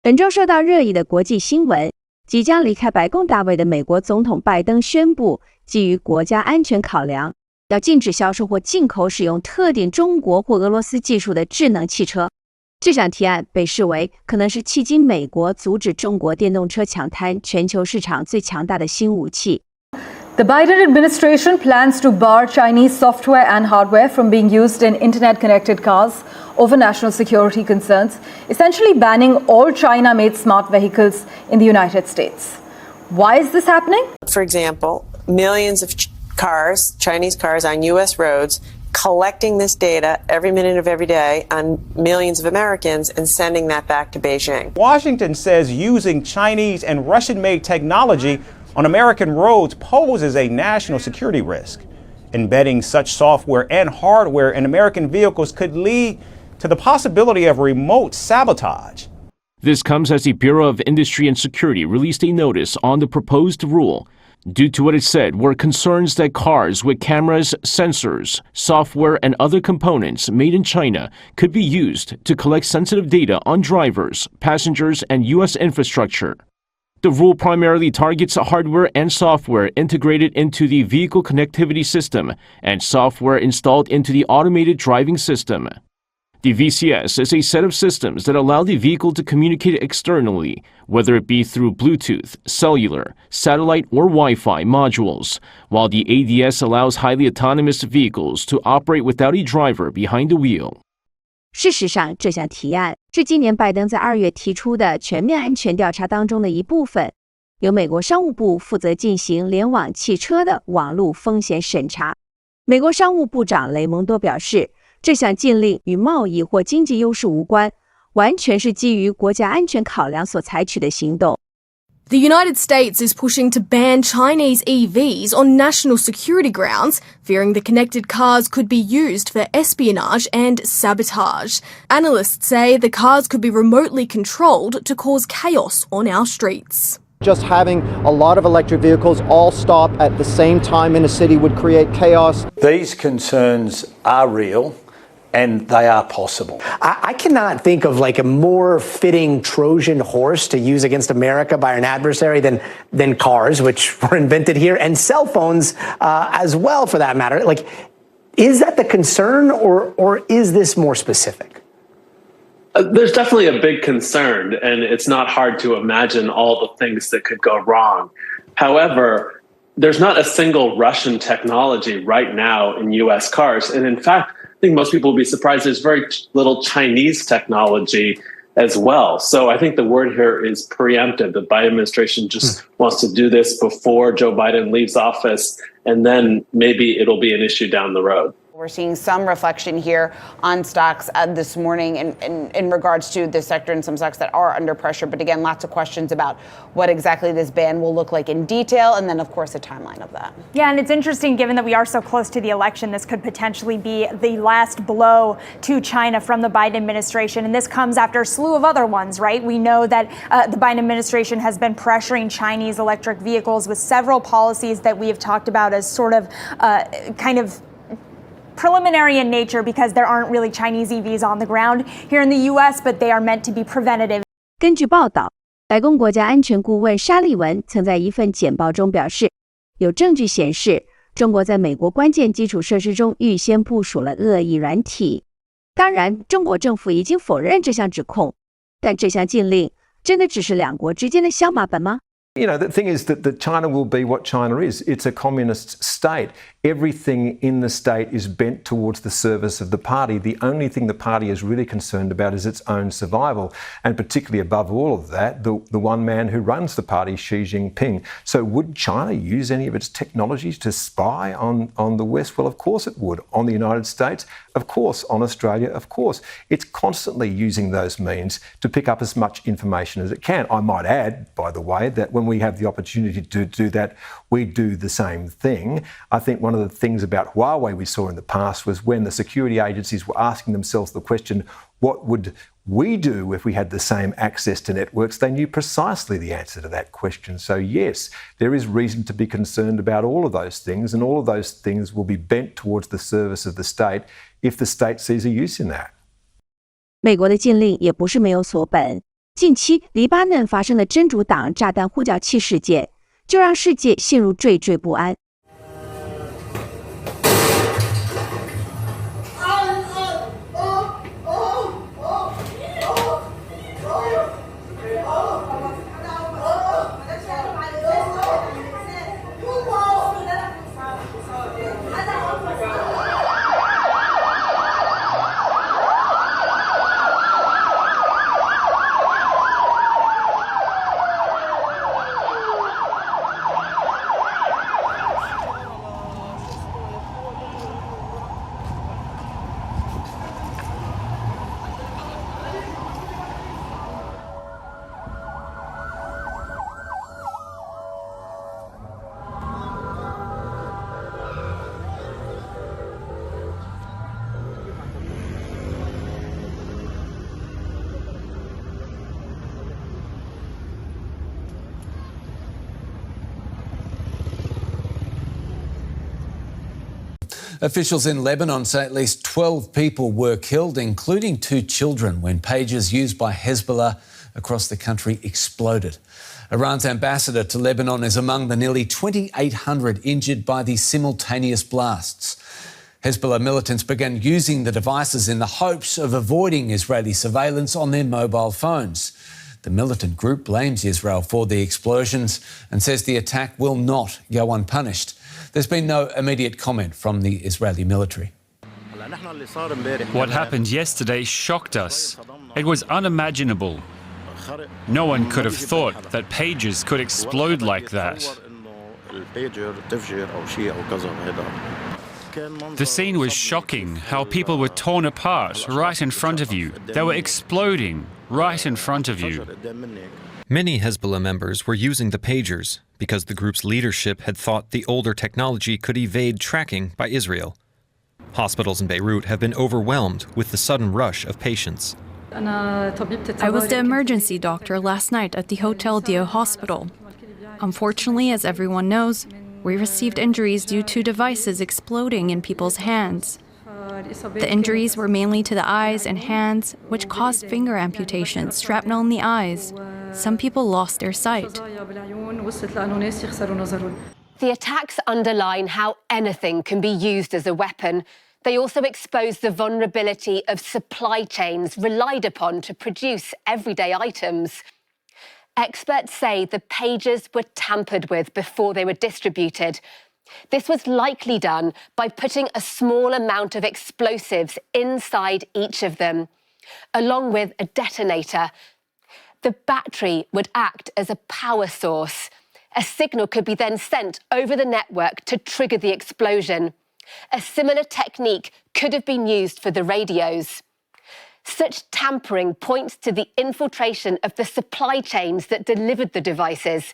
本周受到热议的国际新闻，即将离开白宫大位的美国总统拜登宣布，基于国家安全考量，要禁止销售或进口使用特定中国或俄罗斯技术的智能汽车。这项提案被视为可能是迄今美国阻止中国电动车抢滩全球市场最强大的新武器。The Biden administration plans to bar Chinese software and hardware from being used in internet-connected cars over national security concerns, essentially banning all China-made smart vehicles in the United States. Why is this happening? For example, millions of cars, Chinese cars on U.S. roads, collecting this data every minute of every day on millions of Americans and sending that back to Beijing. Washington says using Chinese and Russian-made technology on American roads poses a national security risk. Embedding such software and hardware in American vehicles could lead to the possibility of remote sabotage. This comes as the Bureau of Industry and Security released a notice on the proposed rule due to what it said were concerns that cars with cameras, sensors, software, and other components made in China could be used to collect sensitive data on drivers, passengers, and U.S. infrastructure. The rule primarily targets hardware and software integrated into the vehicle connectivity system and software installed into the automated driving system. The VCS is a set of systems that allow the vehicle to communicate externally, whether it be through Bluetooth, cellular, satellite, or Wi-Fi modules, while the ADS allows highly autonomous vehicles to operate without a driver behind the wheel. 事实上，这项提案是今年拜登在2月提出的全面安全调查当中的一部分，由美国商务部负责进行联网汽车的网络风险审查。美国商务部长雷蒙多表示，这项禁令与贸易或经济优势无关，完全是基于国家安全考量所采取的行动。The United States is pushing to ban Chinese EVs on national security grounds, fearing the connected cars could be used for espionage and sabotage. Analysts say the cars could be remotely controlled to cause chaos on our streets. Just having a lot of electric vehicles all stop at the same time in a city would create chaos. These concerns are real. And they are possible. I cannot think of like a more fitting Trojan horse to use against America by an adversary than cars, which were invented here, and cell phones as well, for that matter. Like, is that the concern, or is this more specific? There's definitely a big concern, and it's not hard to imagine all the things that could go wrong. However, there's not a single Russian technology right now in U.S. cars, and in fact, I think most people will be surprised there's very little Chinese technology as well. So I think the word here is preemptive. The Biden administration just wants to do this before Joe Biden leaves office, and then maybe it'll be an issue down the road. We're seeing some reflection here on stocks this morning in regards to this sector and some stocks that are under pressure. But again, lots of questions about what exactly this ban will look like in detail. And then, of course, a timeline of that. Yeah, and it's interesting, given that we are so close to the election, this could potentially be the last blow to China from the Biden administration. And this comes after a slew of other ones, right? We know that the Biden administration has been pressuring Chinese electric vehicles with several policies that we have talked about as sort of kind of preliminary in nature because there aren't really Chinese EVs on the ground here in the U.S., but they are meant to be preventative. 根据报道，白宫国家安全顾问沙利文曾在一份简报中表示，有证据显示中国在美国关键基础设施中预先部署了恶意软体。当然，中国政府已经否认这项指控，但这项禁令真的只是两国之间的小马本吗？ You know, the thing is that China will be what China is. It's a communist state. Everything in the state is bent towards the service of the party. The only thing the party is really concerned about is its own survival. And particularly above all of that, the one man who runs the party, Xi Jinping. So would China use any of its technologies to spy on the West? Well, of course it would. On the United States? Of course. On Australia? Of course. It's constantly using those means to pick up as much information as it can. I might add, by the way, that when we have the opportunity to do that, we do the same thing. I think one of the things about Huawei we saw in the past was when the security agencies were asking themselves the question, what would we do if we had the same access to networks? They knew precisely the answer to that question. So yes, there is reason to be concerned about all of those things, and all of those things will be bent towards the service of the state if the state sees a use in that. 美国的禁令也不是没有所本。近期黎巴嫩发生的真主党炸弹呼叫器事件，就让世界陷入惴惴不安。Officials in Lebanon say at least 12 people were killed, including 2 children, when pages used by Hezbollah across the country exploded. Iran's ambassador to Lebanon is among the nearly 2,800 injured by these simultaneous blasts. Hezbollah militants began using the devices in the hopes of avoiding Israeli surveillance on their mobile phones. The militant group blames Israel for the explosions and says the attack will not go unpunished. There's been no immediate comment from the Israeli military. What happened yesterday shocked us. It was unimaginable. No one could have thought that pages could explode like that. The scene was shocking, how people were torn apart right in front of you. They were exploding right in front of you. Many Hezbollah members were using the pagers because the group's leadership had thought the older technology could evade tracking by Israel. Hospitals in Beirut have been overwhelmed with the sudden rush of patients. I was the emergency doctor last night at the Hotel Dio Hospital. Unfortunately, as everyone knows, we received injuries due to devices exploding in people's hands. The injuries were mainly to the eyes and hands, which caused finger amputations, shrapnel in the eyes. Some people lost their sight. The attacks underline how anything can be used as a weapon. They also expose the vulnerability of supply chains relied upon to produce everyday items. Experts say the pages were tampered with before they were distributed. This was likely done by putting a small amount of explosives inside each of them, along with a detonator. The battery would act as a power source. A signal could be then sent over the network to trigger the explosion. A similar technique could have been used for the radios. Such tampering points to the infiltration of the supply chains that delivered the devices.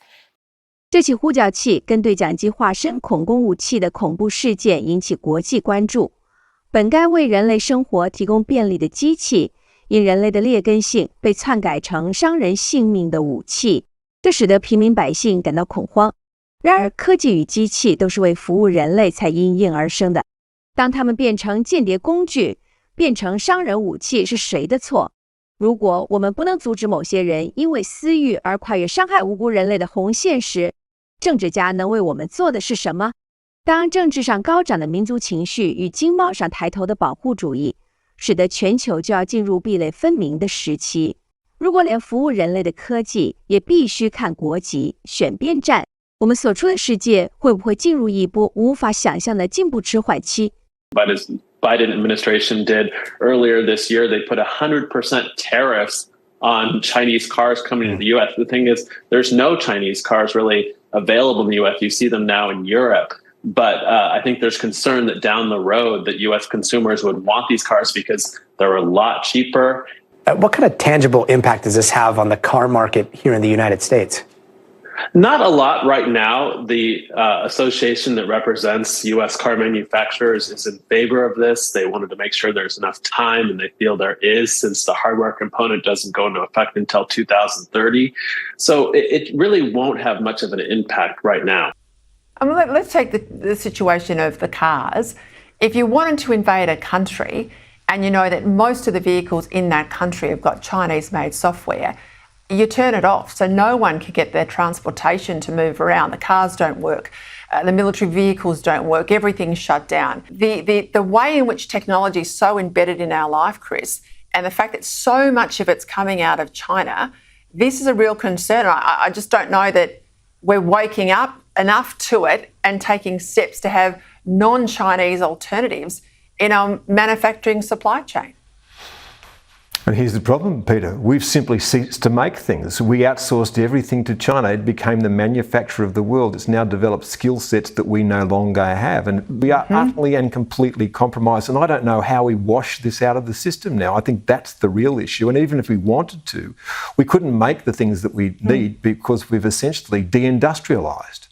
这起呼叫器跟对讲机化身恐攻武器的恐怖事件引起国际关注。本该为人类生活提供便利的机器，因人类的劣根性被篡改成伤人性命的武器，这使得平民百姓感到恐慌。然而，科技与机器都是为服务人类才因应而生的。当它们变成间谍工具，变成伤人武器，是谁的错？如果我们不能阻止某些人因为私欲而跨越伤害无辜人类的红线时，政治家能为我们做的是什么？当政治上高涨的民族情绪与经贸上抬头的保护主义，使得全球就要进入壁垒分明的时期。如果连服务人类的科技也必须看国籍、选边站，我们所处的世界会不会进入一波无法想象的进步迟缓期？ But as Biden administration did earlier this year, they put 100% tariffs on Chinese cars coming to the U.S. The thing is, there's no Chinese cars really available in the U.S. You see them now in Europe. But I think there's concern that down the road that U.S. consumers would want these cars because they're a lot cheaper. What kind of tangible impact does this have on the car market here in the United States? Not a lot right now. The association that represents U.S. car manufacturers is in favor of this. They wanted to make sure there's enough time, and they feel there is, since the hardware component doesn't go into effect until 2030. So it really won't have much of an impact right now. Let's take the situation of the cars. If you wanted to invade a country and you know that most of the vehicles in that country have got Chinese-made software, you turn it off. So no one can get their transportation to move around. The cars don't work. The military vehicles don't work. Everything's shut down. The way in which technology is so embedded in our life, Chris, and the fact that so much of it's coming out of China, this is a real concern. I just don't know that we're waking up enough to it and taking steps to have non-Chinese alternatives in our manufacturing supply chain. And here's the problem, Peter. We've simply ceased to make things. We outsourced everything to China. It became the manufacturer of the world. It's now developed skill sets that we no longer have. And we are utterly and completely compromised. And I don't know how we wash this out of the system now. I think that's the real issue. And even if we wanted to, we couldn't make the things that we need because we've essentially deindustrialised.